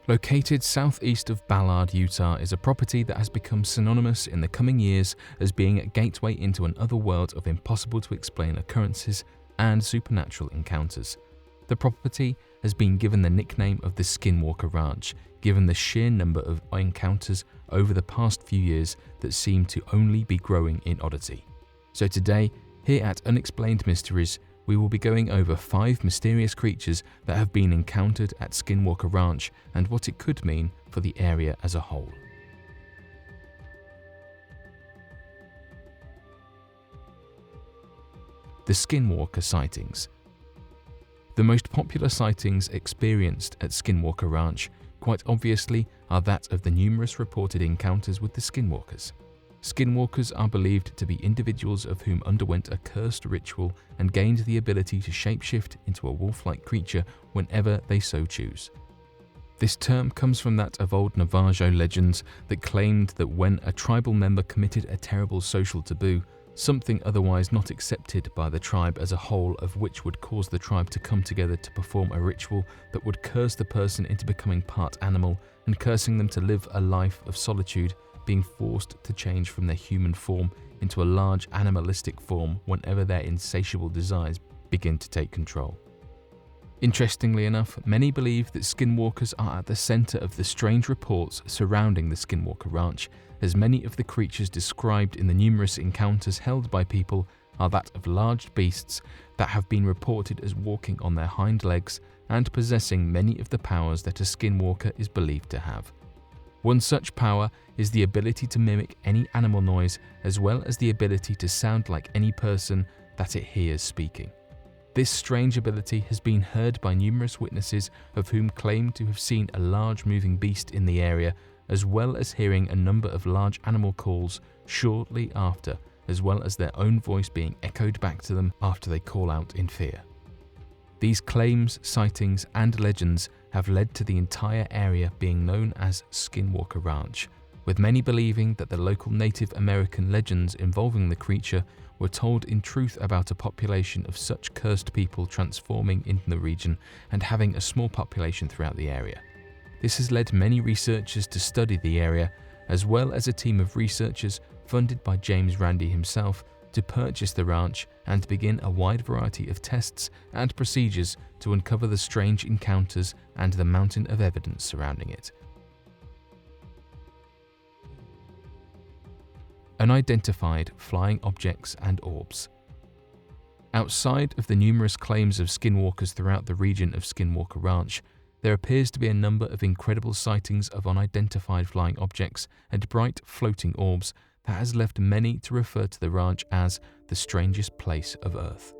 Located southeast of Ballard, Utah, is a property that has become synonymous in the coming years as being a gateway into an other world of impossible to explain occurrences and supernatural encounters. The property has been given the nickname of the Skinwalker Ranch, given the sheer number of encounters over the past few years that seem to only be growing in oddity. So today, here at Unexplained Mysteries, we will be going over 5 mysterious creatures that have been encountered at Skinwalker Ranch and what it could mean for the area as a whole. The Skinwalker sightings. The most popular sightings experienced at Skinwalker Ranch, quite obviously, are that of the numerous reported encounters with the Skinwalkers. Skinwalkers are believed to be individuals of whom underwent a cursed ritual and gained the ability to shapeshift into a wolf-like creature whenever they so choose. This term comes from that of old Navajo legends that claimed that when a tribal member committed a terrible social taboo, something otherwise not accepted by the tribe as a whole, of which would cause the tribe to come together to perform a ritual that would curse the person into becoming part animal and cursing them to live a life of solitude, being forced to change from their human form into a large animalistic form whenever their insatiable desires begin to take control. Interestingly enough, many believe that skinwalkers are at the center of the strange reports surrounding the Skinwalker Ranch, as many of the creatures described in the numerous encounters held by people are that of large beasts that have been reported as walking on their hind legs and possessing many of the powers that a skinwalker is believed to have. One such power is the ability to mimic any animal noise, as well as the ability to sound like any person that it hears speaking. This strange ability has been heard by numerous witnesses, of whom claim to have seen a large moving beast in the area, as well as hearing a number of large animal calls shortly after, as well as their own voice being echoed back to them after they call out in fear. These claims, sightings, and legends have led to the entire area being known as Skinwalker Ranch, with many believing that the local Native American legends involving the creature were told in truth about a population of such cursed people transforming in the region and having a small population throughout the area. This has led many researchers to study the area, as well as a team of researchers funded by James Randi himself to purchase the ranch and begin a wide variety of tests and procedures to uncover the strange encounters and the mountain of evidence surrounding it. Unidentified flying objects and orbs. Outside of the numerous claims of skinwalkers throughout the region of Skinwalker Ranch, there appears to be a number of incredible sightings of unidentified flying objects and bright floating orbs that has left many to refer to the ranch as the strangest place of Earth.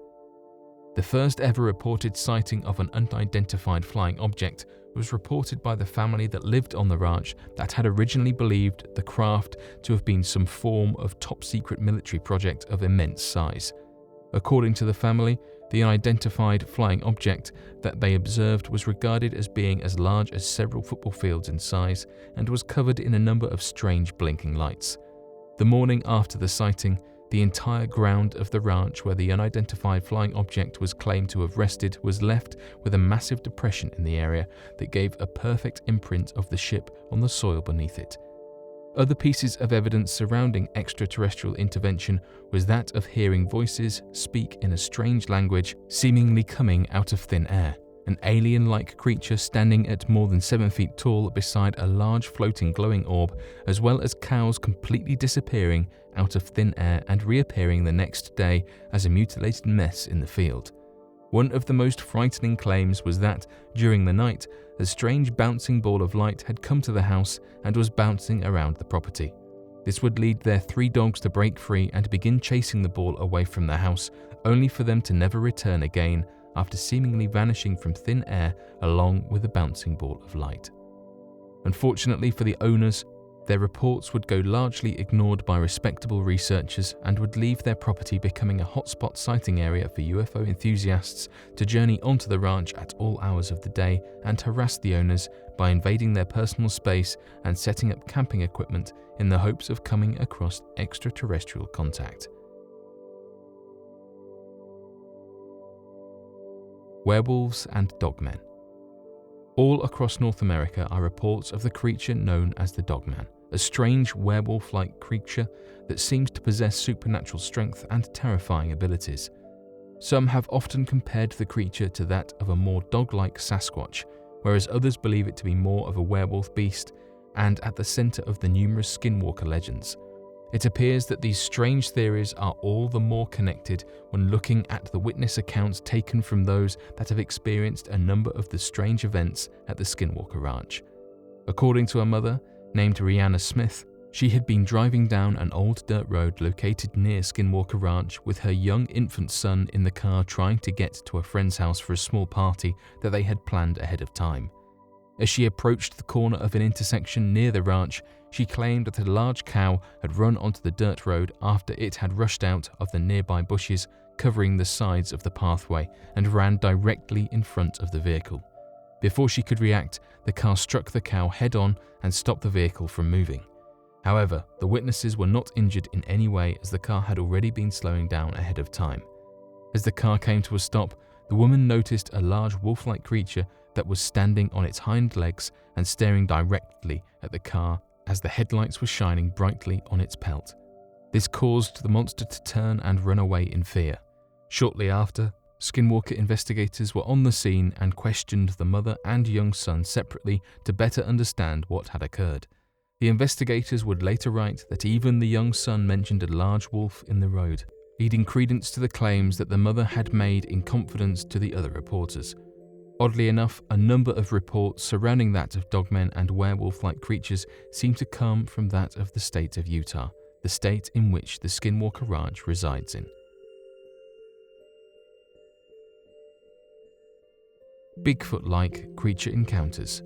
The first ever reported sighting of an unidentified flying object was reported by the family that lived on the ranch that had originally believed the craft to have been some form of top-secret military project of immense size. According to the family, the unidentified flying object that they observed was regarded as being as large as several football fields in size and was covered in a number of strange blinking lights. The morning after the sighting, the entire ground of the ranch where the unidentified flying object was claimed to have rested was left with a massive depression in the area that gave a perfect imprint of the ship on the soil beneath it. Other pieces of evidence surrounding extraterrestrial intervention was that of hearing voices speak in a strange language seemingly coming out of thin air. An alien-like creature standing at more than 7 feet tall beside a large floating glowing orb, as well as cows completely disappearing out of thin air and reappearing the next day as a mutilated mess in the field. One of the most frightening claims was that, during the night, a strange bouncing ball of light had come to the house and was bouncing around the property. This would lead their 3 dogs to break free and begin chasing the ball away from the house, only for them to never return again, after seemingly vanishing from thin air along with the bouncing ball of light. Unfortunately for the owners, their reports would go largely ignored by respectable researchers and would leave their property becoming a hotspot sighting area for UFO enthusiasts to journey onto the ranch at all hours of the day and harass the owners by invading their personal space and setting up camping equipment in the hopes of coming across extraterrestrial contact. Werewolves and Dogmen. All across North America are reports of the creature known as the Dogman, a strange werewolf-like creature that seems to possess supernatural strength and terrifying abilities. Some have often compared the creature to that of a more dog-like Sasquatch, whereas others believe it to be more of a werewolf beast and at the center of the numerous Skinwalker legends. It appears that these strange theories are all the more connected when looking at the witness accounts taken from those that have experienced a number of the strange events at the Skinwalker Ranch. According to a mother, named Rihanna Smith, she had been driving down an old dirt road located near Skinwalker Ranch with her young infant son in the car trying to get to a friend's house for a small party that they had planned ahead of time. As she approached the corner of an intersection near the ranch, she claimed that a large cow had run onto the dirt road after it had rushed out of the nearby bushes covering the sides of the pathway and ran directly in front of the vehicle. Before she could react, the car struck the cow head-on and stopped the vehicle from moving. However, the witnesses were not injured in any way as the car had already been slowing down ahead of time. As the car came to a stop, the woman noticed a large wolf-like creature that was standing on its hind legs and staring directly at the car as the headlights were shining brightly on its pelt. This caused the monster to turn and run away in fear. Shortly after, Skinwalker investigators were on the scene and questioned the mother and young son separately to better understand what had occurred. The investigators would later write that even the young son mentioned a large wolf in the road, leading credence to the claims that the mother had made in confidence to the other reporters. Oddly enough, a number of reports surrounding that of dogmen and werewolf-like creatures seem to come from that of the state of Utah, the state in which the Skinwalker Ranch resides in. Bigfoot-like creature encounters.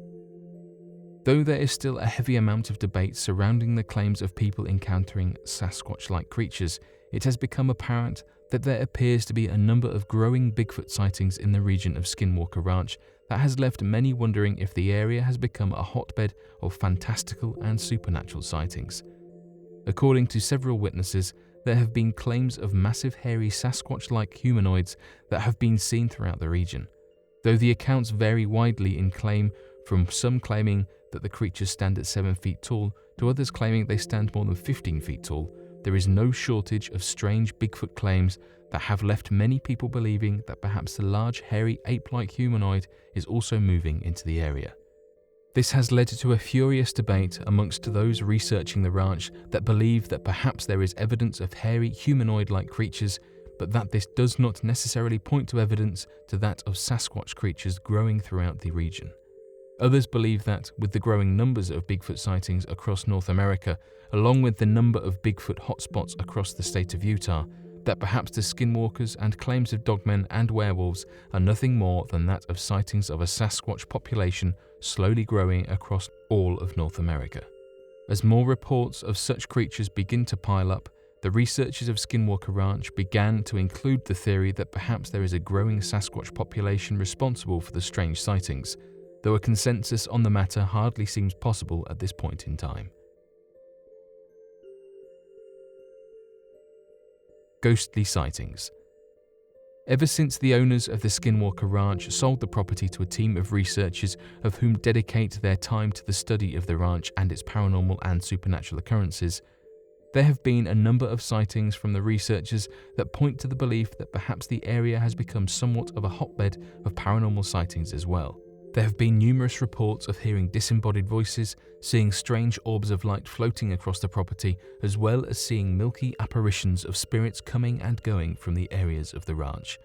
Though there is still a heavy amount of debate surrounding the claims of people encountering Sasquatch-like creatures, it has become apparent that there appears to be a number of growing Bigfoot sightings in the region of Skinwalker Ranch that has left many wondering if the area has become a hotbed of fantastical and supernatural sightings. According to several witnesses, there have been claims of massive hairy Sasquatch-like humanoids that have been seen throughout the region, though the accounts vary widely in claim, from some claiming that the creatures stand at 7 feet tall to others claiming they stand more than 15 feet tall. There is no shortage of strange Bigfoot claims that have left many people believing that perhaps the large, hairy, ape-like humanoid is also moving into the area. This has led to a furious debate amongst those researching the ranch that believe that perhaps there is evidence of hairy, humanoid-like creatures, but that this does not necessarily point to evidence to that of Sasquatch creatures growing throughout the region. Others believe that, with the growing numbers of Bigfoot sightings across North America, along with the number of Bigfoot hotspots across the state of Utah, that perhaps the Skinwalkers and claims of dogmen and werewolves are nothing more than that of sightings of a Sasquatch population slowly growing across all of North America. As more reports of such creatures begin to pile up, the researchers of Skinwalker Ranch began to include the theory that perhaps there is a growing Sasquatch population responsible for the strange sightings, though a consensus on the matter hardly seems possible at this point in time. Ghostly sightings. Ever since the owners of the Skinwalker Ranch sold the property to a team of researchers of whom dedicate their time to the study of the ranch and its paranormal and supernatural occurrences, there have been a number of sightings from the researchers that point to the belief that perhaps the area has become somewhat of a hotbed of paranormal sightings as well. There have been numerous reports of hearing disembodied voices, seeing strange orbs of light floating across the property, as well as seeing milky apparitions of spirits coming and going from the areas of the ranch.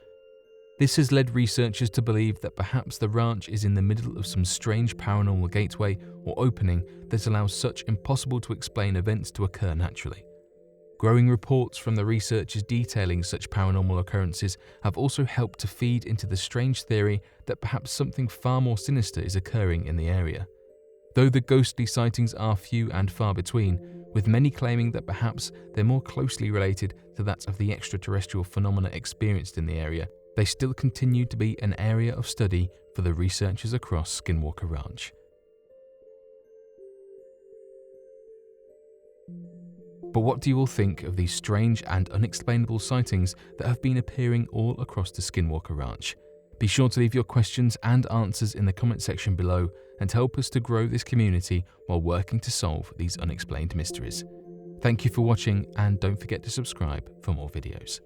This has led researchers to believe that perhaps the ranch is in the middle of some strange paranormal gateway or opening that allows such impossible to explain events to occur naturally. Growing reports from the researchers detailing such paranormal occurrences have also helped to feed into the strange theory that perhaps something far more sinister is occurring in the area. Though the ghostly sightings are few and far between, with many claiming that perhaps they're more closely related to that of the extraterrestrial phenomena experienced in the area, they still continue to be an area of study for the researchers across Skinwalker Ranch. But what do you all think of these strange and unexplainable sightings that have been appearing all across the Skinwalker Ranch? Be sure to leave your questions and answers in the comment section below and help us to grow this community while working to solve these unexplained mysteries. Thank you for watching, and don't forget to subscribe for more videos.